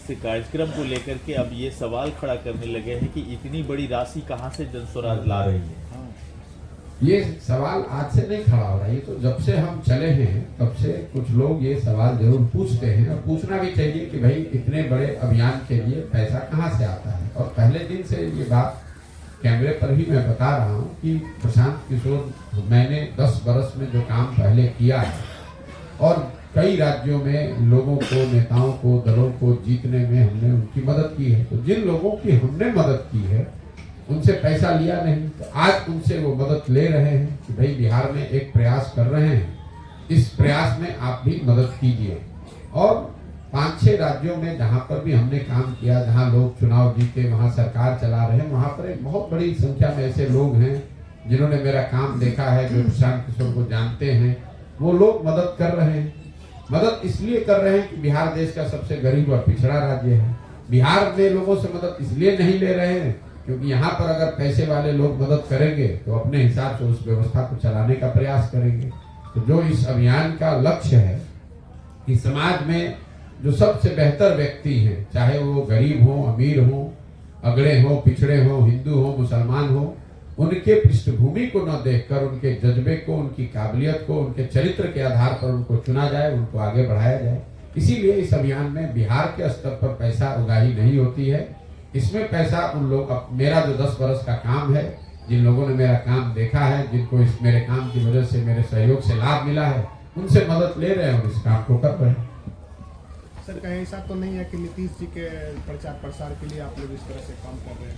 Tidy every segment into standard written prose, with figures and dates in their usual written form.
इस कार्यक्रम को लेकर के अब ये सवाल खड़ा करने लगे हैं कि इतनी बड़ी राशि कहां से जनस्वराज ला रही है। ये सवाल आज से नहीं खड़ा हो रहा है, ये तो जब से हम चले हैं तब से कुछ लोग ये सवाल जरूर पूछते हैं और पूछना भी चाहिए कि भाई इतने बड़े अभियान के लिए पैसा कहाँ से आता है। और पहले दिन से ये बात कैमरे पर ही मैं बता रहा हूँ कि प्रशांत किशोर, मैंने 10 बरस में जो काम पहले किया है और कई राज्यों में लोगों को, नेताओं को, दलों को जीतने में हमने उनकी मदद की है। तो जिन लोगों की हमने मदद की है उनसे पैसा लिया नहीं, तो आज उनसे वो मदद ले रहे हैं कि भाई बिहार में एक प्रयास कर रहे हैं, इस प्रयास में आप भी मदद कीजिए। और 5-6 राज्यों में जहां पर भी हमने काम किया, जहां लोग चुनाव जीते, वहां सरकार चला रहे हैं, वहां पर एक बहुत बड़ी संख्या में ऐसे लोग हैं जिन्होंने मेरा काम देखा है, जो प्रशांत किशोर को जानते हैं, वो लोग मदद कर रहे हैं। मदद इसलिए कर रहे हैं कि बिहार देश का सबसे गरीब और पिछड़ा राज्य है। बिहार में लोगों से मदद इसलिए नहीं ले रहे हैं क्योंकि यहाँ पर अगर पैसे वाले लोग मदद करेंगे तो अपने हिसाब से उस व्यवस्था को चलाने का प्रयास करेंगे। तो जो इस अभियान का लक्ष्य है कि समाज में जो सबसे बेहतर व्यक्ति हैं, चाहे वो गरीब हो, अमीर हो, अगड़े हो, पिछड़े हो, हिंदू हो, मुसलमान हो, उनके पृष्ठभूमि को न देखकर उनके जज्बे को, उनकी काबिलियत को, उनके चरित्र के आधार पर उनको चुना जाए, उनको आगे बढ़ाया जाए। इसीलिए इस अभियान में बिहार के स्तर पर पैसा उगाही नहीं होती है। इसमें पैसा उन लोग, मेरा जो 10 बरस का काम है, जिन लोगों ने मेरा काम देखा है, जिनको इस मेरे काम की वजह से, मेरे सहयोग से लाभ मिला है, उनसे मदद ले रहे हैं और इस काम को कर रहे हैं। सर, कहीं ऐसा तो नहीं है कि नीतीश जी के प्रचार प्रसार के लिए आप लोग इस तरह से काम कर रहे हैं?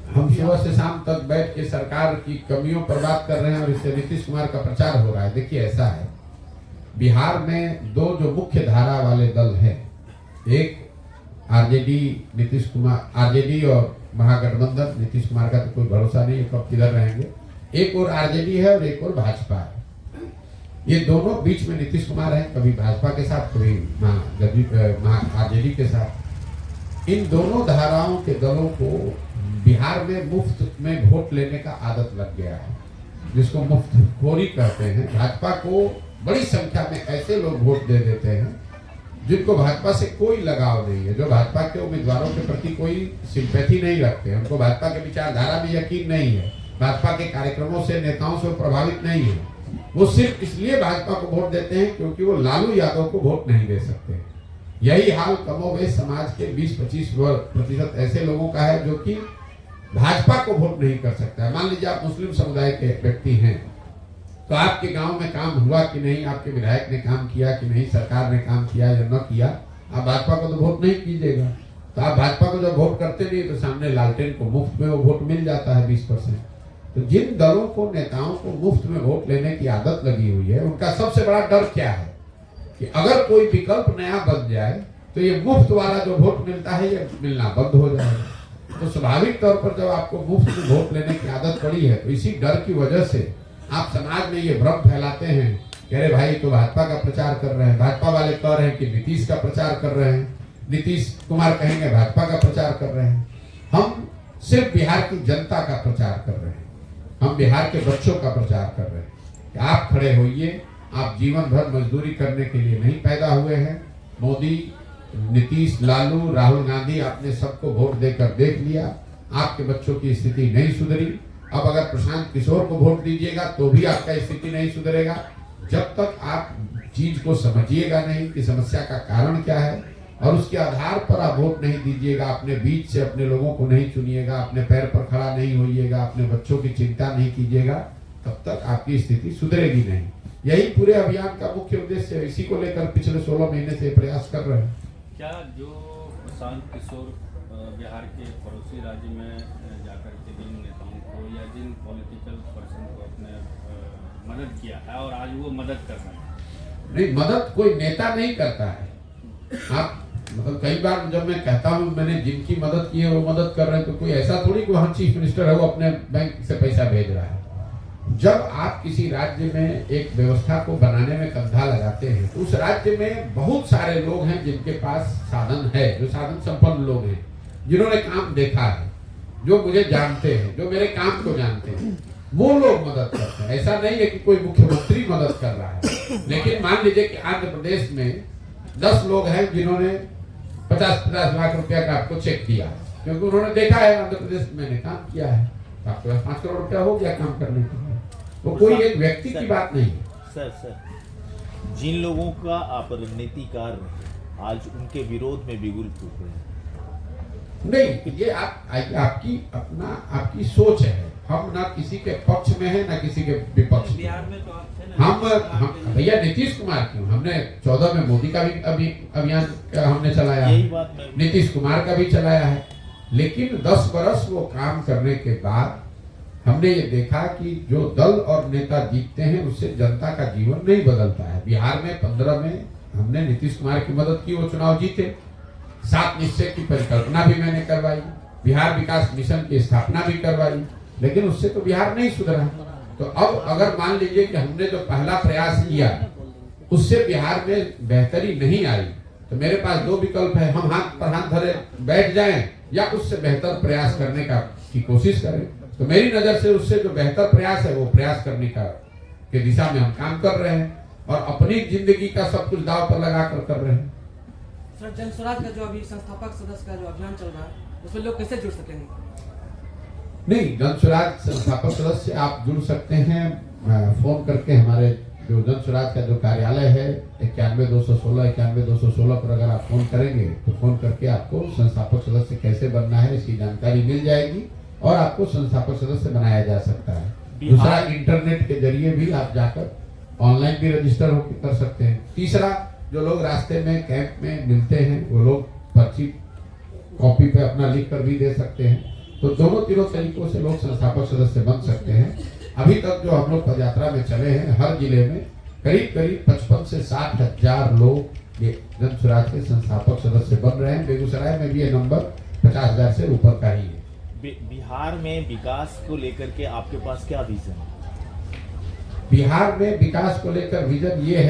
हम सुबह से शाम तक बैठ के सरकार की कमियों पर बात कर रहे हैं और इससे नीतीश कुमार का प्रचार हो रहा है। देखिए, ऐसा है, बिहार में 2 जो मुख्य धारा वाले दल हैं, एक आरजेडी, नीतीश कुमार, आरजेडी और महागठबंधन, नीतीश कुमार का तो कोई भरोसा नहीं है कब किधर रहेंगे। एक और आरजेडी है और एक और भाजपा है। ये दोनों बीच में नीतीश कुमार है, कभी भाजपा के साथ, कभी आरजेडी के साथ। इन दोनों धाराओं के दलों को बिहार में मुफ्त में वोट लेने का आदत लग गया है, जिसको मुफ्तखोरी कहते हैं। भाजपा को बड़ी संख्या में ऐसे लोग वोट दे देते हैं जिनको भाजपा से कोई लगाव नहीं है, जो भाजपा के उम्मीदवारों के प्रति कोई सिंपैथी नहीं रखते हैं, उनको भाजपा के विचारधारा में यकीन नहीं है, भाजपा के कार्यक्रमों से, नेताओं से प्रभावित नहीं है। वो सिर्फ इसलिए भाजपा को वोट देते हैं क्योंकि वो लालू यादव को वोट नहीं दे सकते। यही हाल कमोबेश समाज के 20-25% ऐसे लोगों का है जो कि भाजपा को वोट नहीं कर सकता है। मान लीजिए आप मुस्लिम समुदाय के व्यक्ति हैं, तो आपके गांव में काम हुआ कि नहीं, आपके विधायक ने काम किया कि नहीं, सरकार ने काम किया या न किया, आप भाजपा को तो वोट नहीं कीजिएगा। तो आप भाजपा को जब वोट करते नहीं तो सामने लालटेन को मुफ्त में वो वोट मिल जाता है 20%। तो जिन दलों को, नेताओं को मुफ्त में वोट लेने की आदत लगी हुई है, उनका सबसे बड़ा डर क्या है कि अगर कोई विकल्प नया बन जाए तो ये मुफ्त वाला जो वोट मिलता है ये मिलना बंद हो जाएगा। तो स्वाभाविक तौर पर जब आपको मुफ्त में वोट लेने की आदत पड़ी है तो इसी डर की वजह से आप समाज में ये भ्रम फैलाते हैं कि अरे भाई तो भाजपा का प्रचार कर रहे हैं, भाजपा वाले कह रहे हैं कि नीतीश का प्रचार कर रहे हैं, नीतीश कुमार कहेंगे भाजपा का प्रचार कर रहे हैं। हम सिर्फ बिहार की जनता का प्रचार कर रहे हैं, हम बिहार के बच्चों का प्रचार कर रहे हैं कि आप खड़े होइए, आप जीवन भर मजदूरी करने के लिए नहीं पैदा हुए हैं। मोदी, नीतीश, लालू, राहुल गांधी, आपने सबको वोट देकर देख लिया, आपके बच्चों की स्थिति नहीं सुधरी। अब अगर प्रशांत किशोर को वोट दीजिएगा तो भी आपका स्थिति नहीं सुधरेगा। जब तक आप चीज को समझिएगा नहीं कि समस्या का कारण क्या है और उसके आधार पर आप वोट नहीं दीजिएगा, अपने बीच से अपने लोगों को नहीं चुनिएगा, अपने पैर पर खड़ा नहीं होइएगा, अपने बच्चों की चिंता नहीं कीजिएगा, तब तक आपकी स्थिति सुधरेगी नहीं। यही पूरे अभियान का मुख्य उद्देश्य है। इसी को लेकर पिछले 16 महीने से प्रयास कर रहे हैं। क्या जो प्रशांत किशोर बिहार के पड़ोसी राज्य में जाकर के जिन नेताओं को या जिन पॉलिटिकल पर्सन को अपने मदद किया है और आज वो मदद कर रहे हैं? नहीं, मदद कोई नेता नहीं करता है। आप मतलब कई बार जब मैं कहता हूँ मैंने जिनकी मदद की है वो मदद कर रहे हैं, तो कोई ऐसा थोड़ी कि वहाँ चीफ मिनिस्टर है वो अपने बैंक से पैसा भेज रहा है। जब आप किसी राज्य में एक व्यवस्था को बनाने में कंधा लगाते हैं तो उस राज्य में बहुत सारे लोग हैं जिनके पास साधन है, जो साधन संपन्न लोग हैं, जिन्होंने काम देखा है, जो मुझे जानते हैं, जो मेरे काम को जानते हैं, वो लोग मदद करते हैं। ऐसा नहीं है कि कोई मुख्यमंत्री मदद कर रहा है, लेकिन मान लीजिए कि आंध्र प्रदेश में 10 लोग हैं जिन्होंने 50-50 लाख रुपया का आपको चेक दिया, क्योंकि उन्होंने देखा है आंध्र प्रदेश में मैंने काम किया है, तो आपके पास 5 करोड़ रुपया हो गया काम करने के लिए। वो कोई एक व्यक्ति की बात नहीं है। सर जिन लोगों का आप रणनीतिकार रहे आज उनके विरोध में बिगुल फूक रहे हैं। नहीं, ये आपकी सोच है। हम ना किसी के पक्ष में है ना किसी के विपक्ष में। बिहार में तो आप थे ना, हम भैया नीतीश कुमार क्यों, हमने 14 में मोदी का भी अभी अभियान हमने चलाया यही है, बात मैं नीतीश कुमार का भी चलाया है, लेकिन 10 बरस वो काम करने के बाद हमने ये देखा कि जो दल और नेता जीतते हैं उससे जनता का जीवन नहीं बदलता है। बिहार में 15 में हमने नीतीश कुमार की मदद की, वो चुनाव जीते। 7 निश्चय की परिकल्पना भी मैंने करवाई, बिहार विकास मिशन की स्थापना भी करवाई, लेकिन उससे तो बिहार नहीं सुधरा। तो अब अगर मान लीजिए कि हमने जो पहला प्रयास किया उससे बिहार में बेहतरी नहीं आई, तो मेरे पास 2 विकल्प है, हम हाथ पर हाथ धरे बैठ जाएं या उससे बेहतर प्रयास करने की कोशिश करें। तो मेरी नजर से उससे जो बेहतर प्रयास है वो प्रयास करने के दिशा में हम काम कर रहे हैं और अपनी जिंदगी का सब कुछ दांव पर लगा कर रहे हैं। सर, जन स्वराज का जो अभी संस्थापक सदस्य का जो अभियान चल रहा है उसमें लोग कैसे जुड़ सकेंगे? नहीं, जन स्वराज संस्थापक सदस्य आप जुड़ सकते हैं फोन करके। हमारे जो जन स्वराज का जो कार्यालय है 91-216 पर अगर आप फोन करेंगे तो फोन करके आपको संस्थापक सदस्य कैसे बनना है इसकी जानकारी मिल जाएगी और आपको संस्थापक सदस्य बनाया जा सकता है। दूसरा, इंटरनेट के जरिए भी आप जाकर ऑनलाइन भी रजिस्टर होकर कर सकते हैं। तीसरा, जो लोग रास्ते में कैंप में मिलते हैं वो लोग पर्ची कॉपी पे अपना लिख कर भी दे सकते हैं। तो दोनों तीनों तरीकों से लोग संस्थापक सदस्य बन सकते हैं। अभी तक जो हम लोग पदयात्रा में चले हैं हर जिले में करीब 55 से 60 हजार लोग ये जन स्वराज के संस्थापक सदस्य बन रहे हैं। बेगूसराय में भी ये नंबर 50,000 से ऊपर का ही है। बिहार में विकास को लेकर के आपके पास क्या विजन है? बिहार में विकास को लेकर विजन ये है